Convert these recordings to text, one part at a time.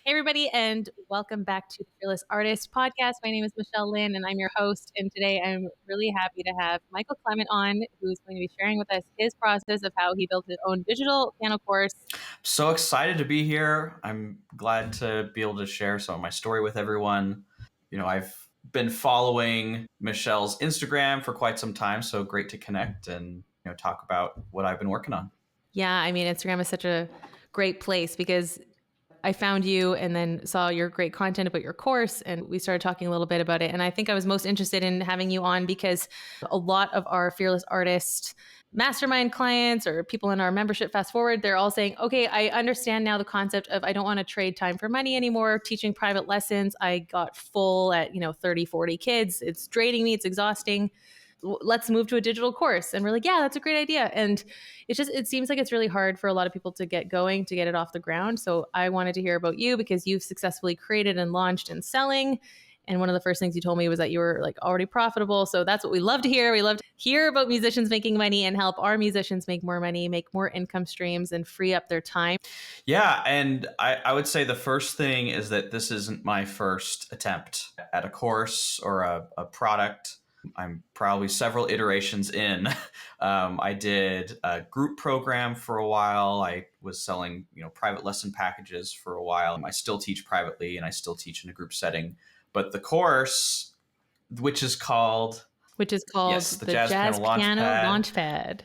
Hey, everybody, and welcome back to the Fearless Artist podcast. My name is Michelle Lynn, and I'm your host. And today I'm really happy to have Michael Clement on, who's going to be sharing with us his process of how he built his own digital piano course. So excited to be here. I'm glad to be able to share some of my story with everyone. I've been following Michelle's Instagram for quite some time, so great to connect and talk about what I've been working on. Yeah, I mean, Instagram is such a great place because I found you and then saw your great content about your course, and we started talking a little bit about it. And I think I was most interested in having you on because a lot of our Fearless Artist Mastermind clients or people in our membership, fast forward, they're all saying, okay, I understand now the concept of I don't want to trade time for money anymore. Teaching private lessons, I got full at 30, 40 kids. It's draining me. It's exhausting. Let's move to a digital course. And we're like, yeah, that's a great idea. And it seems like it's really hard for a lot of people to get going, to get it off the ground. So I wanted to hear about you because you've successfully created and launched and selling. And one of the first things you told me was that you were like already profitable. So that's what we love to hear. We love to hear about musicians making money and help our musicians make more money, make more income streams, and free up their time. Yeah, and I would say the first thing is that this isn't my first attempt at a course or a product. I'm probably several iterations in. I did a group program for a while. I was selling, private lesson packages for a while. I still teach privately and I still teach in a group setting. But the course, which is called Yes, the Jazz Piano Launchpad.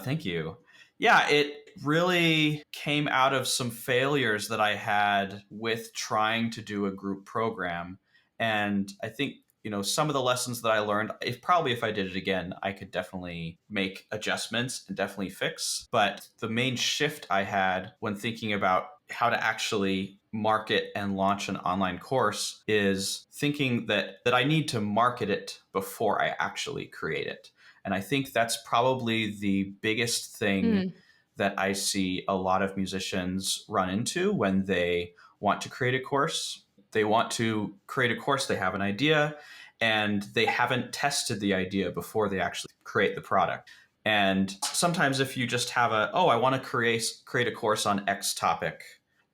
Thank you. Yeah, it really came out of some failures that I had with trying to do a group program. And I think, some of the lessons that I learned, if I did it again, I could definitely make adjustments and definitely fix. But the main shift I had when thinking about how to actually market and launch an online course is thinking that I need to market it before I actually create it. And I think that's probably the biggest thing that I see a lot of musicians run into when they want to create a course. They want to create a course, they have an idea, and they haven't tested the idea before they actually create the product. And sometimes if you just have I want to create a course on X topic,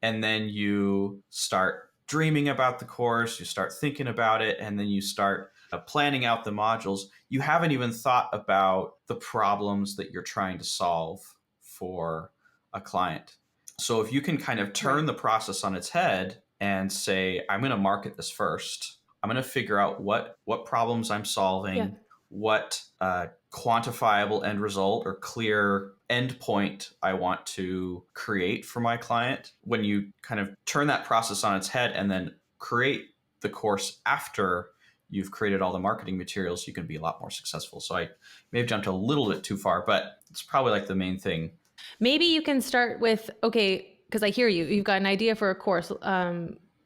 and then you start dreaming about the course, you start thinking about it, and then you start planning out the modules, you haven't even thought about the problems that you're trying to solve for a client. So if you can kind of turn the process on its head and say, I'm going to market this first, I'm going to figure out what problems I'm solving, what quantifiable end result or clear endpoint I want to create for my client. When you kind of turn that process on its head and then create the course after you've created all the marketing materials, you can be a lot more successful. So I may have jumped a little bit too far, but it's probably like the main thing. Maybe you can start with, okay, because I hear you. You've got an idea for a course.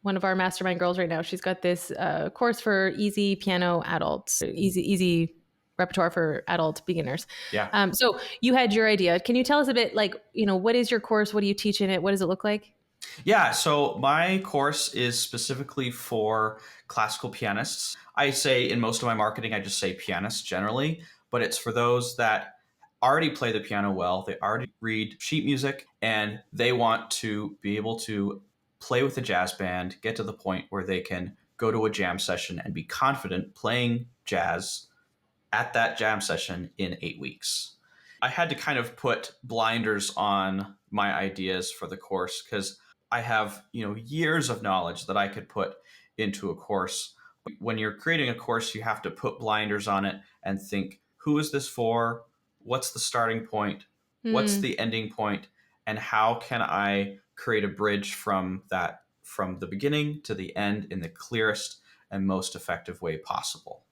One of our mastermind girls right now, she's got this course for easy piano adults, easy repertoire for adult beginners. Yeah. So you had your idea. Can you tell us a bit, what is your course? What do you teach in it? What does it look like? Yeah, so my course is specifically for classical pianists. I say in most of my marketing, I just say pianists generally, but it's for those that already play the piano well, they already read sheet music, and they want to be able to play with a jazz band, get to the point where they can go to a jam session and be confident playing jazz at that jam session in 8 weeks. I had to kind of put blinders on my ideas for the course because I have, years of knowledge that I could put into a course. When you're creating a course, you have to put blinders on it and think, who is this for? What's the starting point? What's the ending point? And how can I create a bridge from the beginning to the end in the clearest and most effective way possible?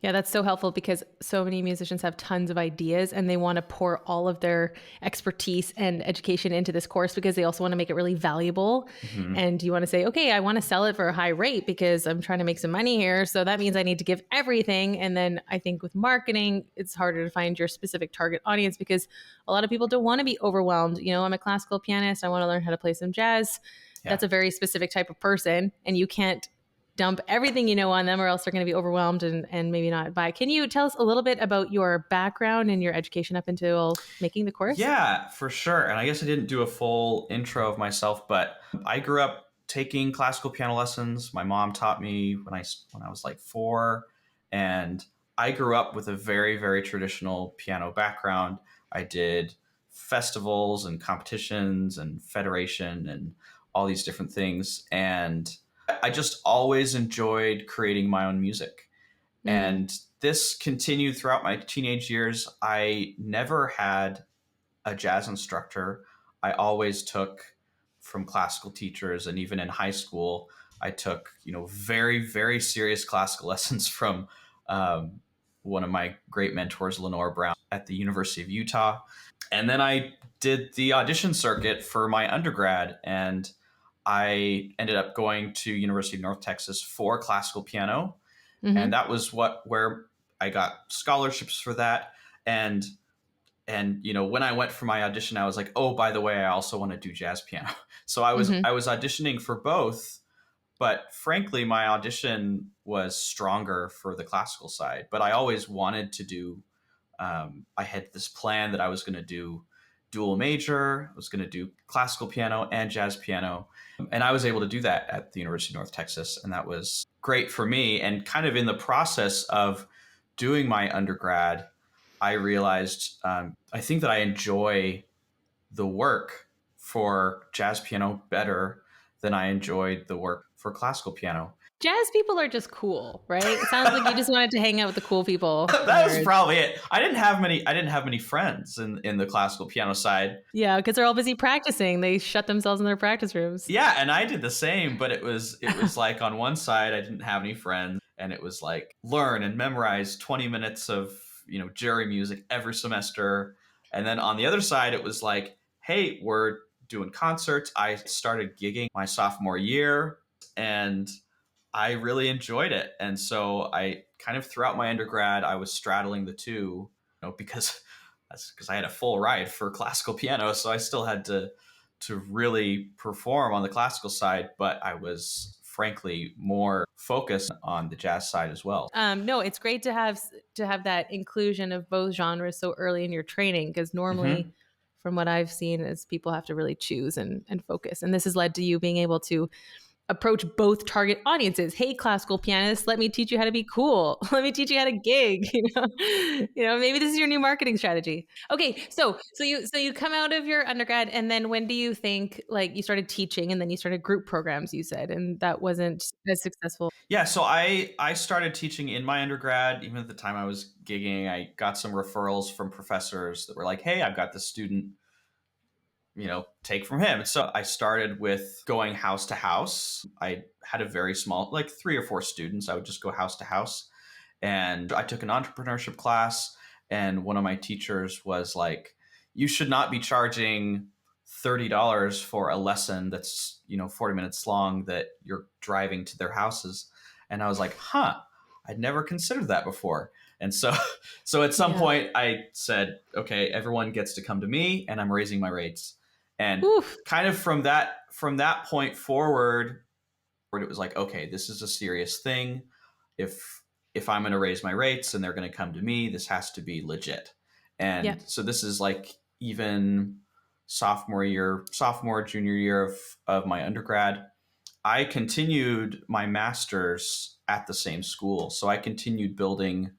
Yeah, that's so helpful because so many musicians have tons of ideas and they want to pour all of their expertise and education into this course because they also want to make it really valuable. Mm-hmm. And you want to say, okay, I want to sell it for a high rate because I'm trying to make some money here. So that means I need to give everything. And then I think with marketing, it's harder to find your specific target audience because a lot of people don't want to be overwhelmed. I'm a classical pianist. I want to learn how to play some jazz. Yeah. That's a very specific type of person. And you can't dump everything you know on them or else they're going to be overwhelmed and maybe not buy. Can you tell us a little bit about your background and your education up until making the course? Yeah, for sure. And I guess I didn't do a full intro of myself, but I grew up taking classical piano lessons. My mom taught me when I was like 4, and I grew up with a very, very traditional piano background. I did festivals and competitions and federation and all these different things, and I just always enjoyed creating my own music. Mm. And this continued throughout my teenage years. I never had a jazz instructor. I always took from classical teachers, and even in high school, I took very, very serious classical lessons from um, one of my great mentors, Lenore Brown, at the University of Utah. And then I did the audition circuit for my undergrad, and I ended up going to University of North Texas for classical piano, and Hmm. that was where I got scholarships for that. And when I went for my audition, I was like, oh, by the way, I also want to do jazz piano. So I was Hmm. I was auditioning for both, but frankly, my audition was stronger for the classical side. But I always wanted to do. I had this plan that I was going to do dual major. I was going to do classical piano and jazz piano, and I was able to do that at the University of North Texas, and that was great for me. And kind of in the process of doing my undergrad, I realized I think that I enjoy the work for jazz piano better than I enjoyed the work for classical piano. Jazz people are just cool, right? It sounds like you just wanted to hang out with the cool people. That was probably it. I didn't have many friends in the classical piano side. Yeah, because they're all busy practicing. They shut themselves in their practice rooms. Yeah, and I did the same, but it was like on one side I didn't have any friends, and it was like learn and memorize 20 minutes of, jury music every semester. And then on the other side it was like, hey, we're doing concerts. I started gigging my sophomore year, and I really enjoyed it. And so I kind of throughout my undergrad I was straddling the two, because that's because I had a full ride for classical piano, so I still had to really perform on the classical side, but I was frankly more focused on the jazz side as well. No, it's great to have that inclusion of both genres so early in your training because normally, Hmm. from what I've seen, is people have to really choose and focus. And this has led to you being able to approach both target audiences. Hey, classical pianist, let me teach you how to be cool. Let me teach you how to gig. Maybe this is your new marketing strategy. Okay, so you come out of your undergrad, and then when do you think like you started teaching, and then you started group programs? You said, and that wasn't as successful. Yeah, so I started teaching in my undergrad. Even at the time I was gigging, I got some referrals from professors that were like, "Hey, I've got this student, take from him." So I started with going house to house. I had a very small, like 3 or 4 students. I would just go house to house, and I took an entrepreneurship class, and one of my teachers was like, you should not be charging $30 for a lesson that's 40 minutes long that you're driving to their houses. And I was like, huh, I'd never considered that before. And so so at some Yeah. point I said, okay, everyone gets to come to me, and I'm raising my rates. And Oof. kind of from that point forward, it was like, okay, this is a serious thing. If I'm going to raise my rates and they're going to come to me, this has to be legit. Yeah. And so this is like even sophomore junior year of my undergrad. I continued my master's at the same school, so I continued building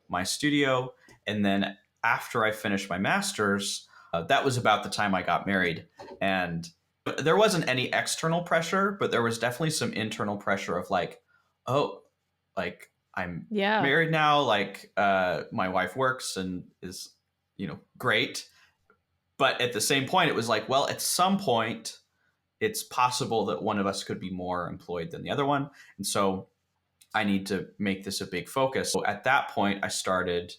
my studio. And then after I finished my master's, that was about the time I got married. And there wasn't any external pressure, but there was definitely some internal pressure of like, oh, like I'm Yeah. married now. Like my wife works and is, great. But at the same point, it was like, well, at some point, it's possible that one of us could be more employed than the other one. And so I need to make this a big focus. So at that point, I started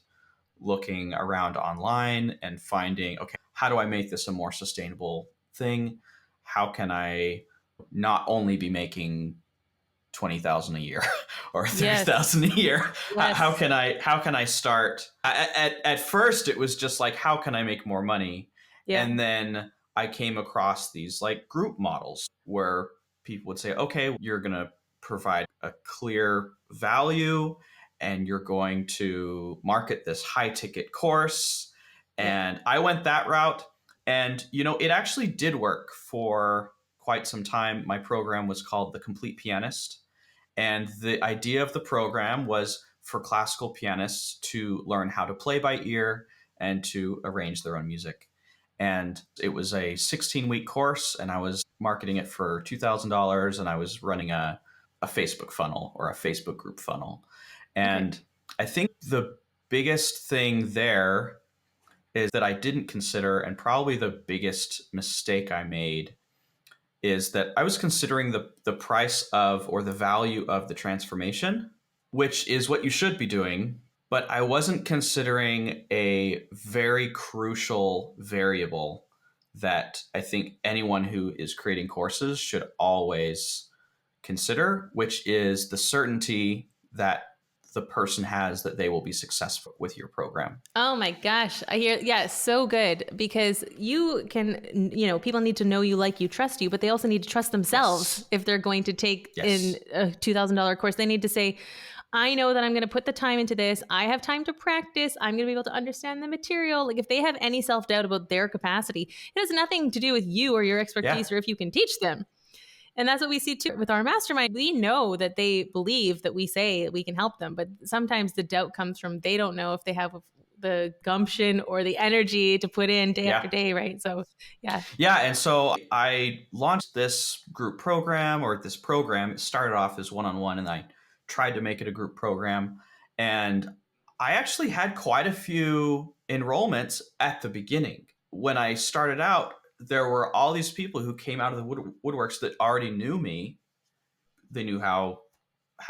looking around online and finding, okay, how do I make this a more sustainable thing? How can I not only be making 20,000 a year or Yes. 30,000 a year? How Yes. can I start? At first, it was just like, how can I make more money? Yeah. And then I came across these like group models where people would say, okay, you're going to provide a clear value, and you're going to market this high ticket course. Yeah. And I went that route, and it actually did work for quite some time. My program was called The Complete Pianist. And the idea of the program was for classical pianists to learn how to play by ear and to arrange their own music. And it was a 16-week course, and I was marketing it for $2,000, and I was running a Facebook funnel or a Facebook group funnel. Okay. And I think the biggest thing there is that I didn't consider, and probably the biggest mistake I made, is that I was considering the price of or the value of the transformation, which is what you should be doing. But I wasn't considering a very crucial variable that I think anyone who is creating courses should always consider, which is the certainty that the person has that they will be successful with your program. Oh my gosh. I hear, yeah, so good because you can, people need to know you, like you, trust you, but they also need to trust themselves Yes. if they're going to take Yes. in a $2,000 course. They need to say, I know that I'm going to put the time into this. I have time to practice. I'm going to be able to understand the material. Like if they have any self-doubt about their capacity, it has nothing to do with you or your expertise or if you can teach them. And that's what we see too with our mastermind. We know that they believe that we say we can help them, but sometimes the doubt comes from they don't know if they have the gumption or the energy to put in day after day, right? So, yeah. Yeah, and so I launched this group program, or this program. It started off as one-on-one, and I tried to make it a group program. And I actually had quite a few enrollments at the beginning. When I started out, there were all these people who came out of the woodworks that already knew me. They knew how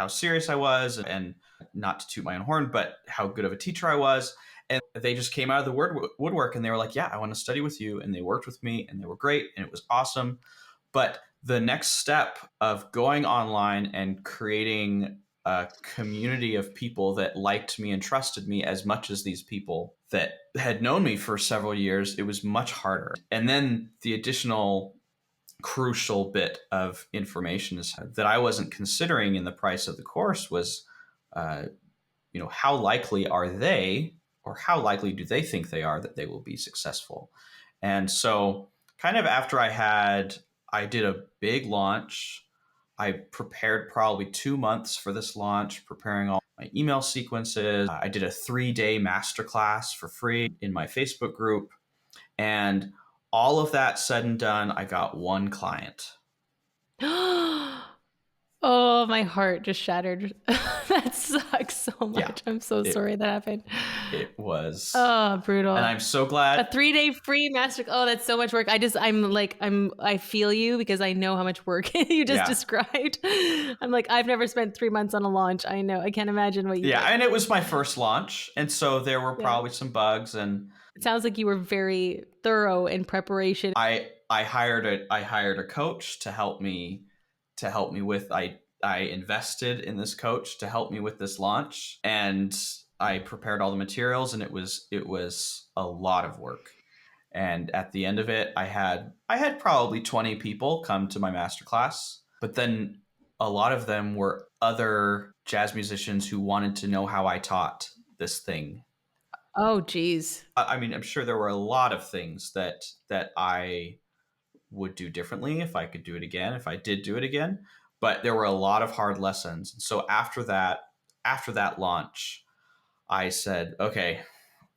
serious I was, and not to toot my own horn, but how good of a teacher I was. And they just came out of the woodwork and they were like, yeah, I want to study with you. And they worked with me and they were great and it was awesome. But the next step of going online and creating a community of people that liked me and trusted me as much as these people that had known me for several years, it was much harder. And then the additional crucial bit of information is that I wasn't considering in the price of the course was, uh, how likely are they, or how likely do they think they are that they will be successful? And so, kind of after I did a big launch. I prepared probably 2 months for this launch, preparing all my email sequences. I did a 3-day masterclass for free in my Facebook group. And all of that said and done, I got one client. Oh, my heart just shattered. That sucks so much. Yeah, I'm so sorry that happened. It was. Oh, brutal. And I'm so A glad. 3-day free master. Oh, that's so much work. I feel you because I know how much work you just described. I'm like, I've never spent 3 months on a launch. I know. I can't imagine what you did. And it was my first launch. And so there were probably some bugs, and it sounds like you were very thorough in preparation. I hired a coach to help me with I invested in this coach to help me with this launch, and I prepared all the materials, and it was a lot of work. And at the end of it, I had probably 20 people come to my masterclass, but then a lot of them were other jazz musicians who wanted to know how I taught this thing. Oh, geez. I mean, I'm sure there were a lot of things that I would do differently if I could do it again, if I did do it again. But there were a lot of hard lessons. And so after that launch, I said, okay,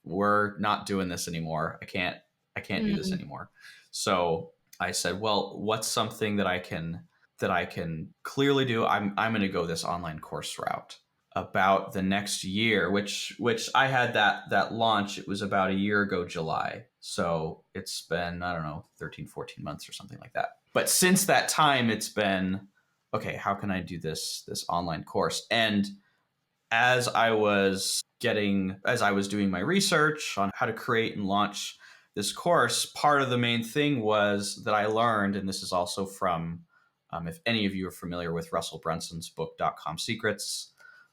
we're not doing this anymore. I can't do this anymore. So I said, well, what's something that I can clearly do? I'm going to go this online course route. About the next year, which I had that launch, it was about a year ago, July. So it's been, I don't know, 13, 14 months or something like that. But since that time, it's been, okay, how can I do this online course? And as I was doing my research on how to create and launch this course, part of the main thing was that I learned, and this is also from, if any of you are familiar with Russell Brunson's book, .com Secrets,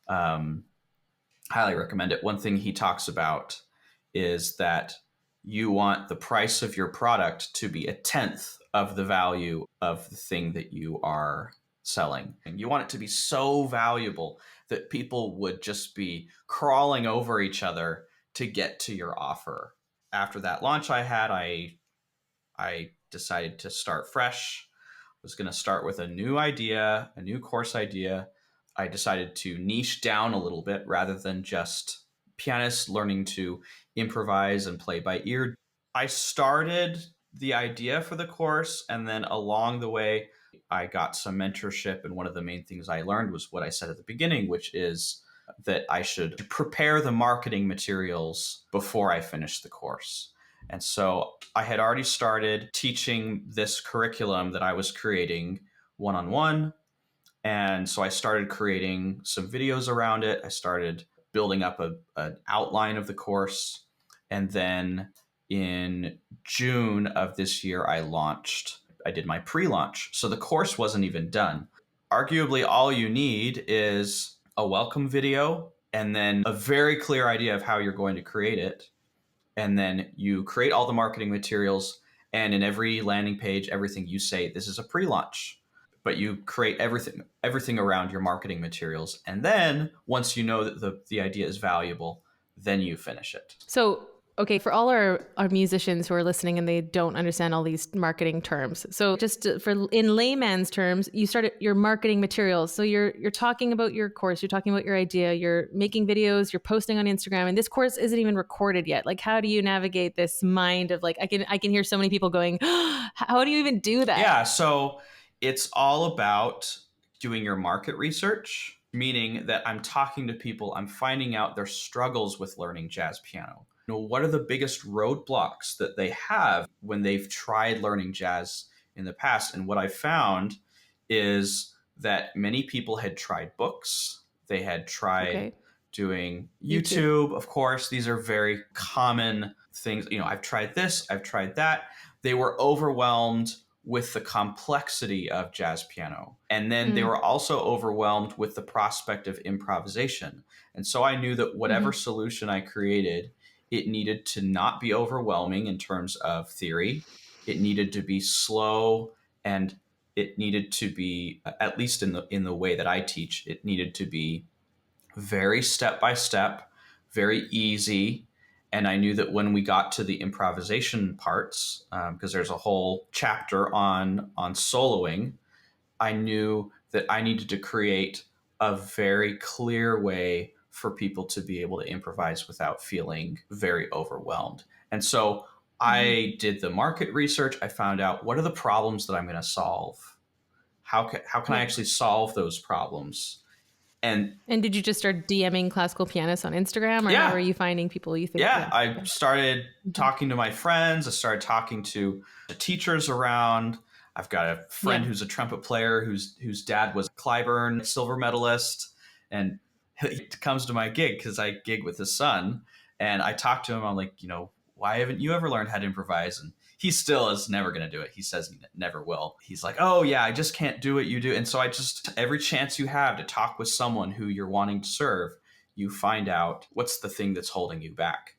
highly recommend it. One thing he talks about is that you want the price of your product to be 1/10 of the value of the thing that you are selling. And you want it to be so valuable that people would just be crawling over each other to get to your offer. After that launch I had, I decided to start fresh. was going to start with a new idea, a new course idea. I decided to niche down a little bit rather than just pianists learning to improvise and play by ear. I started the idea for the course, and then along the way, I got some mentorship. And one of the main things I learned was what I said at the beginning, which is that I should prepare the marketing materials before I finish the course. And so I had already started teaching this curriculum that I was creating one on one. And so I started creating some videos around it. I started building up an outline of the course. And then in June of this year, I did my pre launch. So the course wasn't even done. Arguably, all you need is a welcome video and then a very clear idea of how you're going to create it. And then you create all the marketing materials. And in every landing page, everything you say, this is a pre launch, but you create everything around your marketing materials. And then once you know that the idea is valuable, then you finish it. So, okay, for all our musicians who are listening and they don't understand all these marketing terms. So just for in layman's terms, you started your marketing materials. So you're talking about your course, you're talking about your idea, you're making videos, you're posting on Instagram, and this course isn't even recorded yet. Like, how do you navigate this mind of like, I can hear so many people going, how do you even do that? Yeah, so it's all about doing your market research, meaning that I'm talking to people, I'm finding out their struggles with learning jazz piano. What are the biggest roadblocks that they have when they've tried learning jazz in the past? And what I found is that many people had tried books, they had tried doing YouTube. Of course, these are very common things. I've tried this, I've tried that. They were overwhelmed with the complexity of jazz piano. And then they were also overwhelmed with the prospect of improvisation. And so I knew that whatever solution I created, it needed to not be overwhelming in terms of theory. It needed to be slow, and it needed to be, at least in the way that I teach, it needed to be very step by step, very easy. And I knew that when we got to the improvisation parts, because there's a whole chapter on soloing, I knew that I needed to create a very clear way for people to be able to improvise without feeling very overwhelmed. And so I did the market research. I found out what are the problems that I'm going to solve. How can I actually solve those problems? And did you just start DMing classical pianists on Instagram, or how are you finding people you think? I started talking to my friends. I started talking to the teachers around. I've got a friend who's a trumpet player whose dad was a Clyburn silver medalist, and he comes to my gig because I gig with his son. And I talked to him. I'm like, why haven't you ever learned how to improvise? And he still is never going to do it. He says he never will. He's like, oh yeah, I just can't do what you do. And so every chance you have to talk with someone who you're wanting to serve, you find out what's the thing that's holding you back.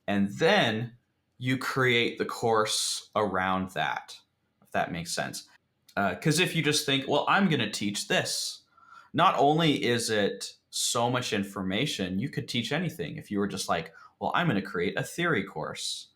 And then you create the course around that, if that makes sense. Because if you just think, well, I'm going to teach this, not only is it so much information, you could teach anything. If you were just like, well, I'm going to create a theory course.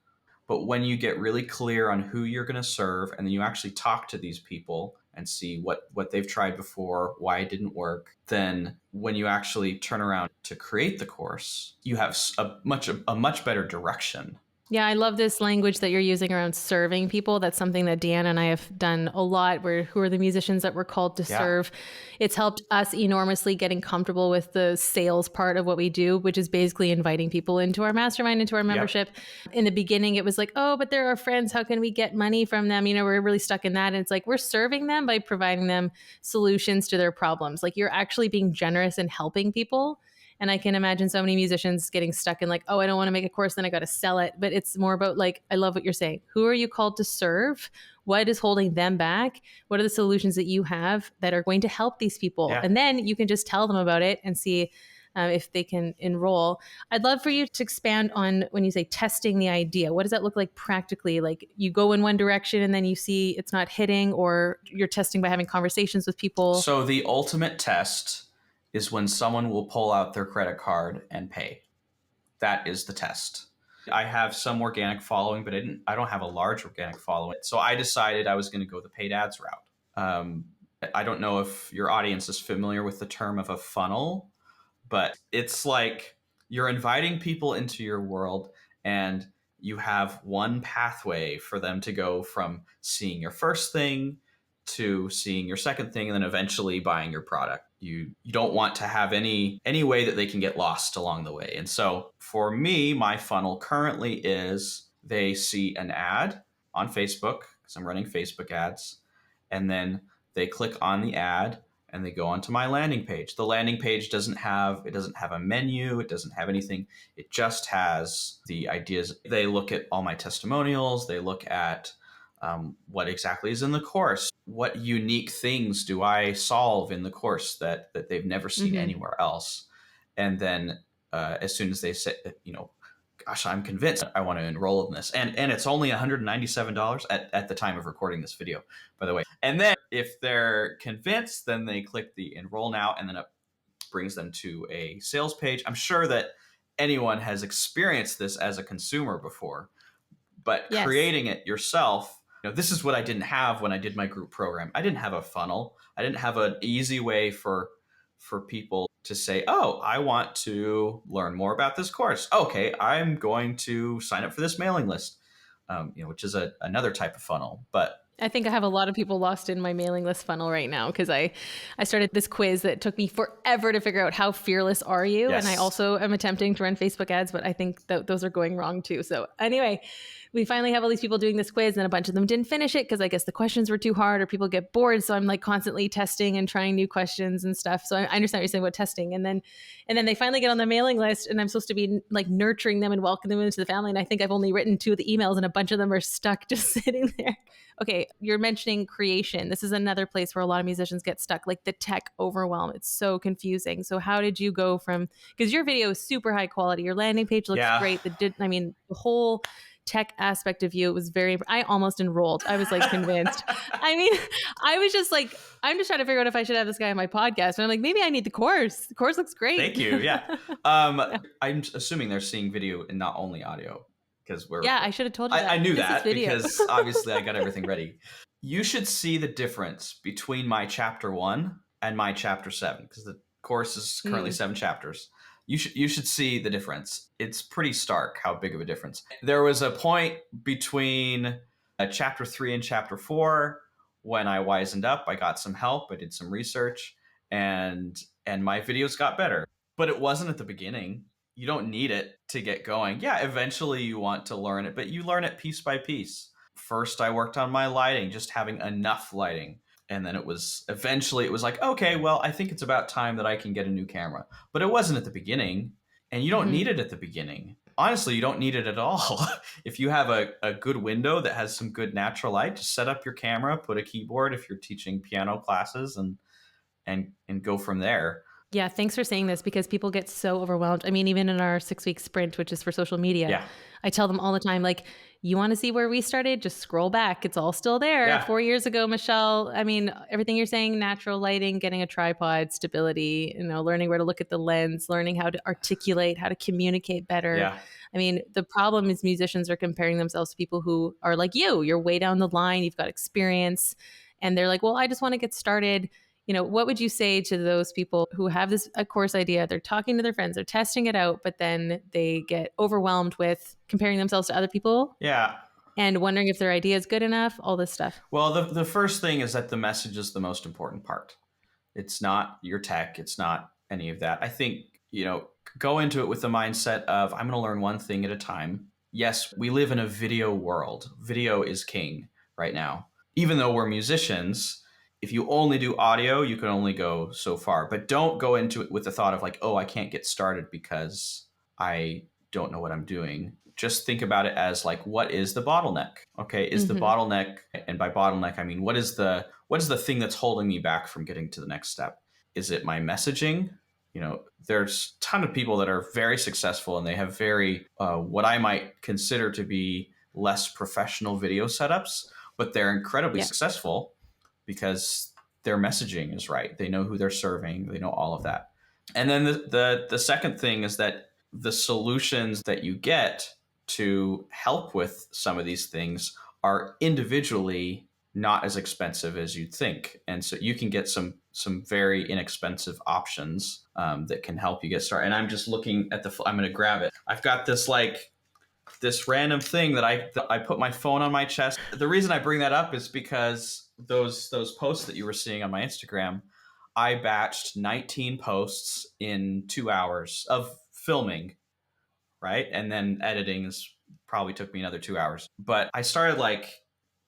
But when you get really clear on who you're going to serve, and then you actually talk to these people and see what they've tried before, why it didn't work, then when you actually turn around to create the course, you have a much better direction. Yeah, I love this language that you're using around serving people. That's something that Deanna and I have done a lot, who are the musicians that we're called to serve. It's helped us enormously getting comfortable with the sales part of what we do, which is basically inviting people into our mastermind, into our membership. In the beginning, it was like, oh, but they're our friends. How can we get money from them? We're really stuck in that. And it's like, we're serving them by providing them solutions to their problems. Like, you're actually being generous and helping people. And I can imagine so many musicians getting stuck in like, oh, I don't want to make a course, then I got to sell it. But it's more about like, I love what you're saying. Who are you called to serve? What is holding them back? What are the solutions that you have that are going to help these people? Yeah. And then you can just tell them about it and see if they can enroll. I'd love for you to expand on when you say testing the idea. What does that look like practically? Like, you go in one direction and then you see it's not hitting, or you're testing by having conversations with people? So the ultimate test is when someone will pull out their credit card and pay. That is the test. I have some organic following, but I don't have a large organic following. So I decided I was going to go the paid ads route. Um, I don't know if your audience is familiar with the term of a funnel, but it's like you're inviting people into your world, and you have one pathway for them to go from seeing your first thing to seeing your second thing and then eventually buying your product. You don't want to have any way that they can get lost along the way. And so for me, my funnel currently is they see an ad on Facebook because I'm running Facebook ads, and then they click on the ad and they go onto my landing page. The landing page doesn't have a menu, it doesn't have anything. It just has the ideas. They look at all my testimonials, they look at what exactly is in the course, what unique things do I solve in the course that they've never seen Mm-hmm. anywhere else. And then as soon as they say, gosh, I'm convinced I want to enroll in this. And it's only $197 at the time of recording this video, by the way. And then if they're convinced, then they click the enroll now, and then it brings them to a sales page. I'm sure that anyone has experienced this as a consumer before, but Yes. creating it yourself, this is what I didn't have when I did my group program. I didn't have a funnel. I didn't have an easy way for people to say, oh, I want to learn more about this course. Okay, I'm going to sign up for this mailing list, which is another type of funnel. But I think I have a lot of people lost in my mailing list funnel right now because I started this quiz that took me forever to figure out how fearless are you. yes. And I also am attempting to run Facebook ads, but I think that those are going wrong too. So anyway, we finally have all these people doing this quiz, and a bunch of them didn't finish it because I guess the questions were too hard or people get bored. So I'm like constantly testing and trying new questions and stuff. So I understand what you're saying about testing. And then they finally get on the mailing list, and I'm supposed to be like nurturing them and welcoming them into the family. And I think I've only written 2 of the emails, and a bunch of them are stuck just sitting there. Okay, you're mentioning creation. This is another place where a lot of musicians get stuck, like the tech overwhelm. It's so confusing. So how did you go from, because your video is super high quality, your landing page looks great. The whole tech aspect of you, it was very, I almost enrolled. I was like convinced. I mean, I was just like, I'm just trying to figure out if I should have this guy on my podcast. And I'm like, maybe I need the course. The course looks great. Thank you. Yeah. I'm assuming they're seeing video and not only audio, because I should have told you that. I knew This that is video. because obviously I got everything ready. You should see the difference between my chapter 1 and my chapter 7, because the course is currently 7 chapters. You should see the difference. It's pretty stark how big of a difference. There was a point between chapter 3 and chapter 4 when I wisened up. I got some help. I did some research, and my videos got better. But it wasn't at the beginning. You don't need it to get going. Yeah, eventually you want to learn it, but you learn it piece by piece. First, I worked on my lighting, just having enough lighting. And then it was like, okay, well, I think it's about time that I can get a new camera. But it wasn't at the beginning, and you don't need it at the beginning. Honestly, you don't need it at all. If you have a good window that has some good natural light, just set up your camera, put a keyboard if you're teaching piano classes, and go from there. Yeah, thanks for saying this, because people get so overwhelmed. I mean, even in our 6-week sprint, which is for social media, I tell them all the time, like, you want to see where we started? Just scroll back. It's all still there. Yeah. 4 years ago, Michelle, I mean, everything you're saying, natural lighting, getting a tripod, stability, learning where to look at the lens, learning how to articulate, how to communicate better. Yeah. I mean, the problem is musicians are comparing themselves to people who are like you. You're way down the line. You've got experience. And they're like, well, I just want to get started. What would you say to those people who have a course idea? They're talking to their friends, they're testing it out, but then they get overwhelmed with comparing themselves to other people. Yeah. And wondering if their idea is good enough, all this stuff. Well, the first thing is that the message is the most important part. It's not your tech. It's not any of that. I think, go into it with the mindset of, I'm going to learn one thing at a time. Yes, we live in a video world. Video is king right now. Even though we're musicians, if you only do audio, you can only go so far. But don't go into it with the thought of like, oh, I can't get started because I don't know what I'm doing. Just think about it as like, what is the bottleneck? Okay, is the bottleneck, and by bottleneck, I mean, what is the thing that's holding me back from getting to the next step? Is it my messaging? There's a ton of people that are very successful, and they have very, what I might consider to be less professional video setups, but they're incredibly successful because their messaging is right. They know who they're serving. They know all of that. And then the second thing is that the solutions that you get to help with some of these things are individually not as expensive as you'd think. And so you can get some very inexpensive options that can help you get started. And I'm just looking at I'm going to grab it. I've got this like this random thing that I put my phone on my chest. The reason I bring that up is because those posts that you were seeing on my Instagram, I batched 19 posts in 2 hours of filming, right? And then editing is probably took me another 2 hours. But I started like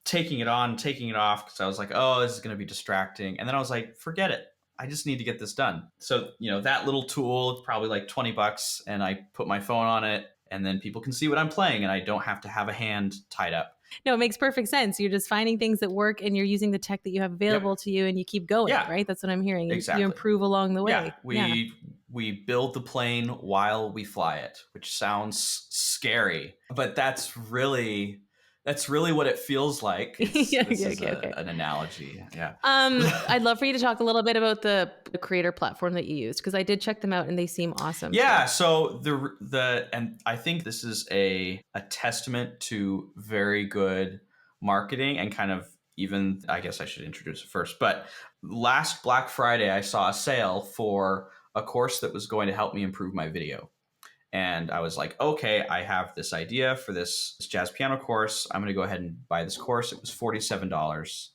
taking it on, taking it off because I was like, oh, this is going to be distracting. And then I was like, forget it. I just need to get this done. So, that little tool, probably like $20, and I put my phone on it, and then people can see what I'm playing, and I don't have to have a hand tied up. No, it makes perfect sense. You're just finding things that work, and you're using the tech that you have available to you, and you keep going, right? That's what I'm hearing. Exactly. You improve along the way. We build the plane while we fly it, which sounds scary, but that's really what it feels like. This is an analogy. Yeah. I'd love for you to talk a little bit about the creator platform that you used, because I did check them out and they seem awesome. Yeah. So and I think this is a testament to very good marketing and kind of, even, I guess I should introduce it first, but last Black Friday, I saw a sale for a course that was going to help me improve my video. And I was like, okay, I have this idea for this jazz piano course. I'm going to go ahead and buy this course. It was $47.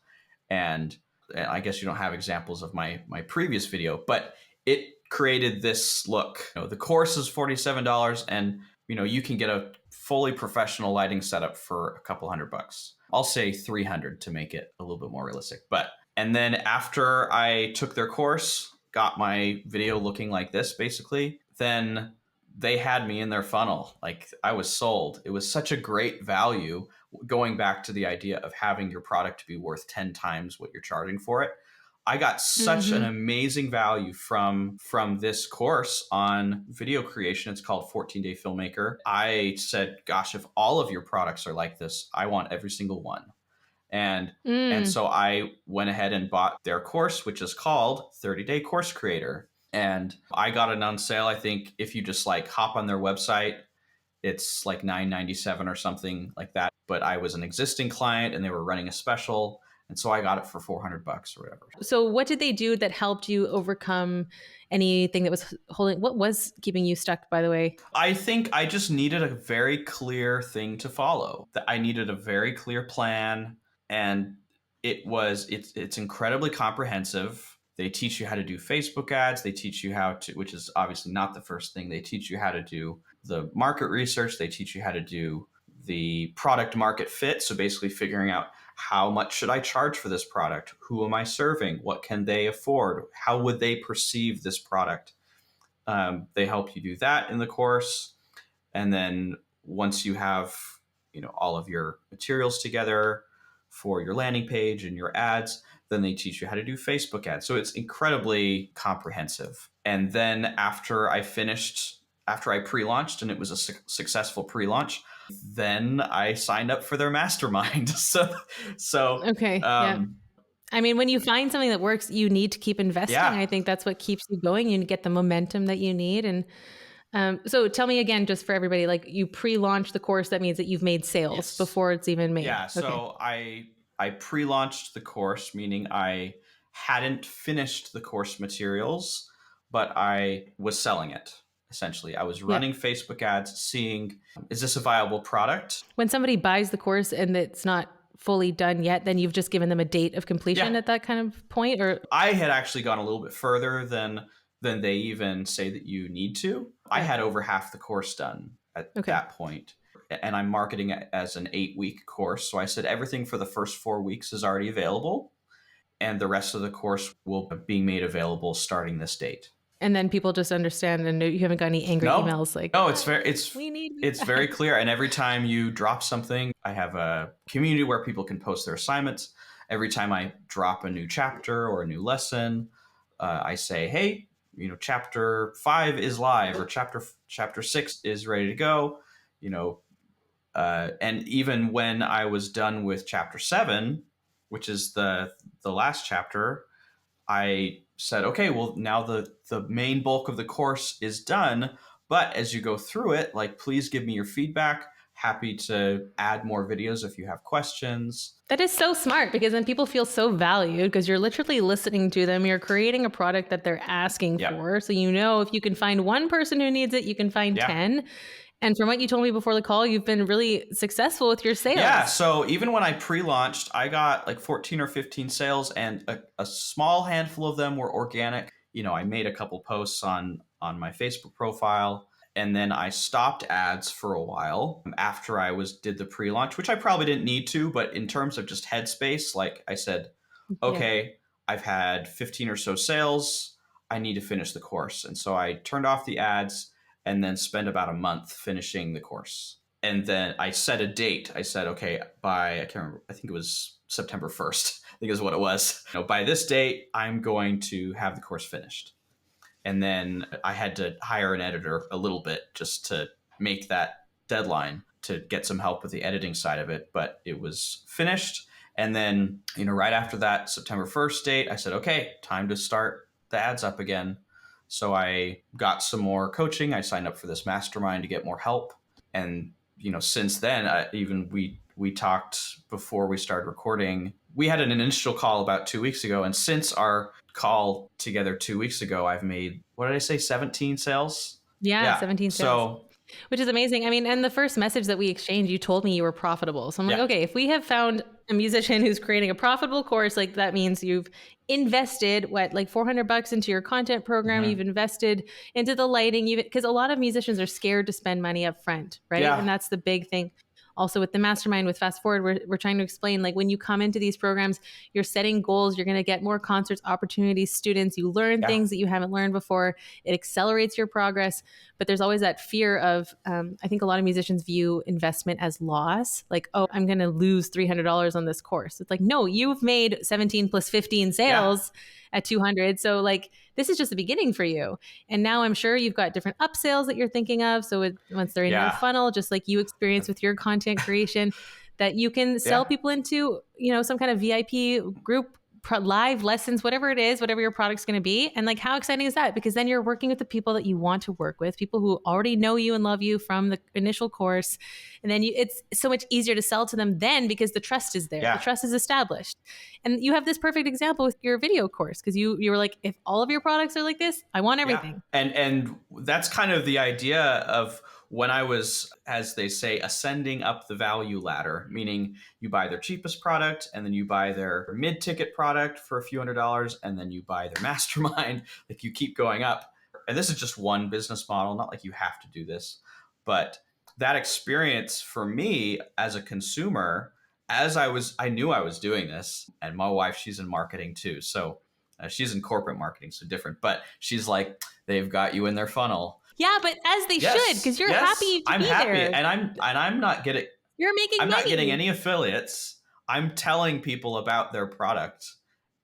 And I guess you don't have examples of my previous video, but it created this look. The course is $47, and you can get a fully professional lighting setup for a couple $100. I'll say 300 to make it a little bit more realistic. And then after I took their course, got my video looking like this, basically, then they had me in their funnel. Like, I was sold. It was such a great value, going back to the idea of having your product to be worth 10 times what you're charging for it. I got such an amazing value from this course on video creation. It's called 14-Day Filmmaker. I said, gosh, if all of your products are like this, I want every single one. And so I went ahead and bought their course, which is called 30-Day Course Creator. And I got it on sale. I think if you just like hop on their website, it's like $9.97 or something like that. But I was an existing client and they were running a special. And so I got it for $400 or whatever. So what did they do that helped you overcome anything that was what was keeping you stuck, by the way? I think I just needed a very clear thing to follow. I needed a very clear plan, and it's incredibly comprehensive. They teach you how to do Facebook ads. They teach you how to, which is obviously not the first thing. They teach you how to do the market research. They teach you how to do the product market fit. So basically figuring out, how much should I charge for this product? Who am I serving? What can they afford? How would they perceive this product? They help you do that in the course. And then once you have, all of your materials together for your landing page and your ads, then they teach you how to do Facebook ads. So it's incredibly comprehensive. And then after I pre-launched, and it was a successful pre-launch, then I signed up for their mastermind. So okay. I mean, when you find something that works, you need to keep investing. Yeah. I think that's what keeps you going. You get the momentum that you need. And so tell me again, just for everybody, like, you pre-launched the course, that means that you've made sales before it's even made. Yeah. So I pre-launched the course, meaning I hadn't finished the course materials, but I was selling it. Essentially, I was running Facebook ads, seeing, is this a viable product? When somebody buys the course and it's not fully done yet, then you've just given them a date of completion at that kind of point? Or I had actually gone a little bit further than they even say that you need to. I had over half the course done at that point. And I'm marketing it as an 8-week course. So I said everything for the first 4 weeks is already available, and the rest of the course will be made available starting this date. And then people just understand, and you haven't got any angry emails like, no, it's very clear. And every time you drop something, I have a community where people can post their assignments. Every time I drop a new chapter or a new lesson, I say, hey, chapter 5 is live, or chapter 6 is ready to go, and even when I was done with chapter 7, which is the last chapter, I said, okay, well, now the main bulk of the course is done, but as you go through it, like, please give me your feedback. Happy to add more videos if you have questions. That is so smart because then people feel so valued because you're literally listening to them. You're creating a product that they're asking Yeah. for. So, you know, if you can find one person who needs it, you can find Yeah. 10. And from what you told me before the call, you've been really successful with your sales. Yeah. So even when I pre-launched, I got like 14 or 15 sales, and a small handful of them were organic. You know, I made a couple posts on my Facebook profile, and then I stopped ads for a while after I did the pre-launch, which I probably didn't need to, but in terms of just headspace, like I said, Yeah. okay, I've had 15 or so sales. I need to finish the course. And so I turned off the ads and then spent about a month finishing the course. And then I set a date. I said, okay, by, I can't remember, I think it was September 1st, I think is what it was. You know, by this date, I'm going to have the course finished. And then I had to hire an editor a little bit just to make that deadline, to get some help with the editing side of it. But it was finished. And then, you know, right after that September 1st date, I said, okay, time to start the ads up again. So I got some more coaching. I signed up for this mastermind to get more help. And, you know, since then, even we talked before we started recording. We had an initial call about 2 weeks ago. And since our call together 2 weeks ago, I've made, what did I say, 17 sales? Yeah, 17 sales. So, Which is amazing. I mean, and the first message that we exchanged, you told me you were profitable. So I'm like, yeah. okay, if we have found a musician who's creating a profitable course, like that means you've invested like $400 into your content program, Mhm. you've invested into the lighting, because a lot of musicians are scared to spend money up front, right? Yeah. And that's the big thing. Also with the mastermind, with Fast Forward, we're trying to explain, like, when you come into these programs, you're setting goals, you're going to get more concerts, opportunities, students, you learn Yeah. things that you haven't learned before. It accelerates your progress. But there's always that fear of, I think a lot of musicians view investment as loss. Like, oh, I'm going to lose $300 on this course. It's like, no, you've made 17 plus 15 sales at 200. So like, this is just the beginning for you. And now I'm sure you've got different upsales that you're thinking of. So once they're in your Yeah. funnel, just like you experience with your content creation, that you can sell Yeah. people into, you know, some kind of VIP group, live lessons, whatever it is, whatever your product's going to be. And like, how exciting is that? Because then you're working with the people that you want to work with, people who already know you and love you from the initial course. And then it's so much easier to sell to them then, because the trust is there. Yeah. The trust is established. And you have this perfect example with your video course, because you were like, if all of your products are like this, I want everything. Yeah. And that's kind of the idea of when I was, as they say, ascending up the value ladder, meaning you buy their cheapest product, and then you buy their mid-ticket product for a few $100s, and then you buy their mastermind. Like, you keep going up. And this is just one business model, not like you have to do this. But that experience for me as a consumer, I knew I was doing this, and my wife, she's in marketing too. So she's in corporate marketing, so different. But she's like, they've got you in their funnel. Yeah, but as they should, because you're happy to I'm be happy, there. and I'm not getting. You're making I'm money. not getting any affiliates. I'm telling people about their product,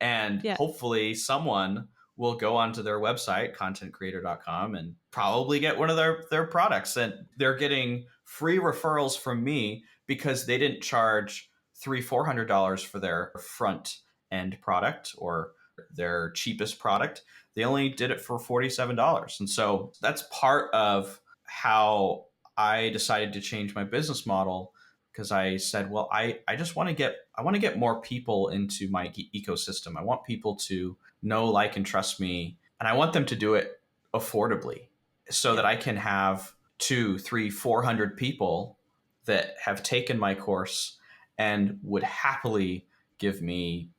and hopefully someone will go onto their website, contentcreator.com, and probably get one of their products. And they're getting free referrals from me because they didn't charge $300-400 for their front end product or their cheapest product. They only did it for $47. And so that's part of how I decided to change my business model, because I said, well, I just want to get more people into my ecosystem. I want people to know, like, and trust me, and I want them to do it affordably, so that I can have 2, 3, 400 people that have taken my course and would happily give me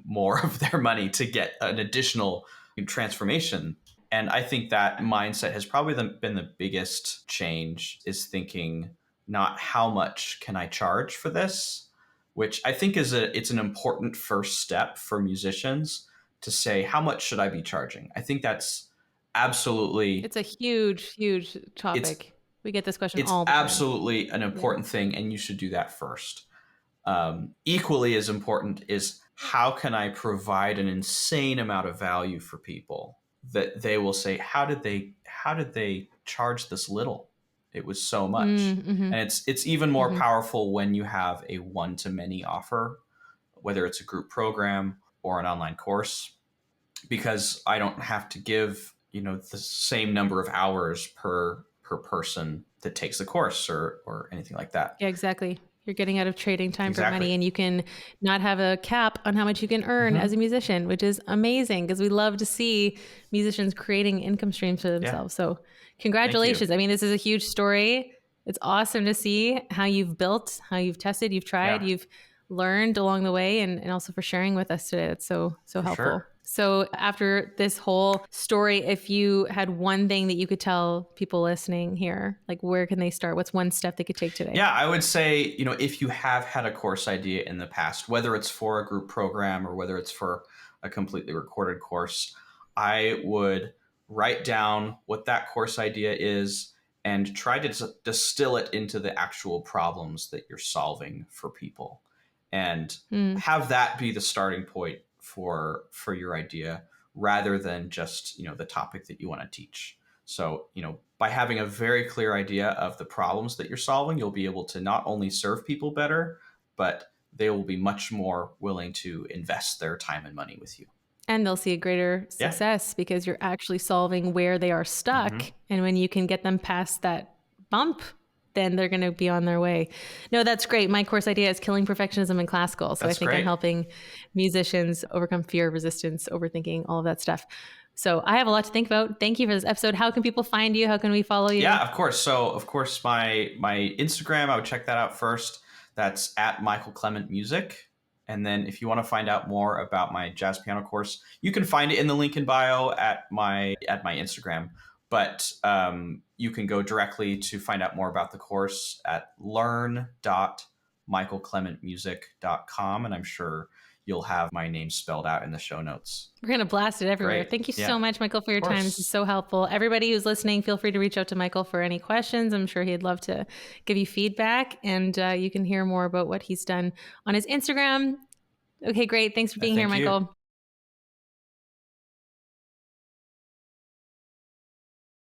more of their money to get an additional transformation. And I think that mindset has probably been the biggest change, is thinking not how much can I charge for this, which I think it's an important first step for musicians, to say, how much should I be charging? I think that's absolutely, it's a huge topic. We get this question it's all the time. absolutely an important thing, and you should do that first. Equally as important is, how can I provide an insane amount of value for people that they will say, how did they charge this little? It was so much. Mm-hmm. And it's even more powerful when you have a one-to-many offer, whether it's a group program or an online course, because I don't have to give, the same number of hours per per person that takes the course or anything like that. Yeah, exactly. You're getting out of trading time for Exactly. money, and you can not have a cap on how much you can earn as a musician, which is amazing because we love to see musicians creating income streams for Yeah. themselves. So Thank you. congratulations. I mean, this is a huge story. It's awesome to see how you've built, how you've tested, you've tried, Yeah, you've learned along the way, and also for sharing with us today. That's so for helpful. sure. So after this whole story, if you had one thing that you could tell people listening here, like where can they start? What's one step they could take today? Yeah, I would say, if you have had a course idea in the past, whether it's for a group program or whether it's for a completely recorded course, I would write down what that course idea is and try to distill it into the actual problems that you're solving for people, and Mm. have that be the starting point for your idea, rather than just, the topic that you want to teach. So, by having a very clear idea of the problems that you're solving, you'll be able to not only serve people better, but they will be much more willing to invest their time and money with you. And they'll see a greater Yeah. success because you're actually solving where they are stuck. And when you can get them past that bump, then they're going to be on their way. No, that's great. My course idea is killing perfectionism in classical. So That's I think I'm great. helping musicians overcome fear, resistance, overthinking, all of that stuff. So I have a lot to think about. Thank you for this episode. How can people find you? How can we follow you? Yeah, of course. So, of course, my Instagram, I would check that out first. That's at Michael Clement Music. And then if you want to find out more about my jazz piano course, you can find it in the link in bio at my Instagram. But you can go directly to find out more about the course at learn.michaelclementmusic.com. And I'm sure you'll have my name spelled out in the show notes. We're going to blast it everywhere. Great. Thank you Yeah. so much, Michael, for your Of time. This course. is so helpful. Everybody who's listening, feel free to reach out to Michael for any questions. I'm sure he'd love to give you feedback, and you can hear more about what he's done on his Instagram. Okay, great. Thanks for being here, Thank you. Michael.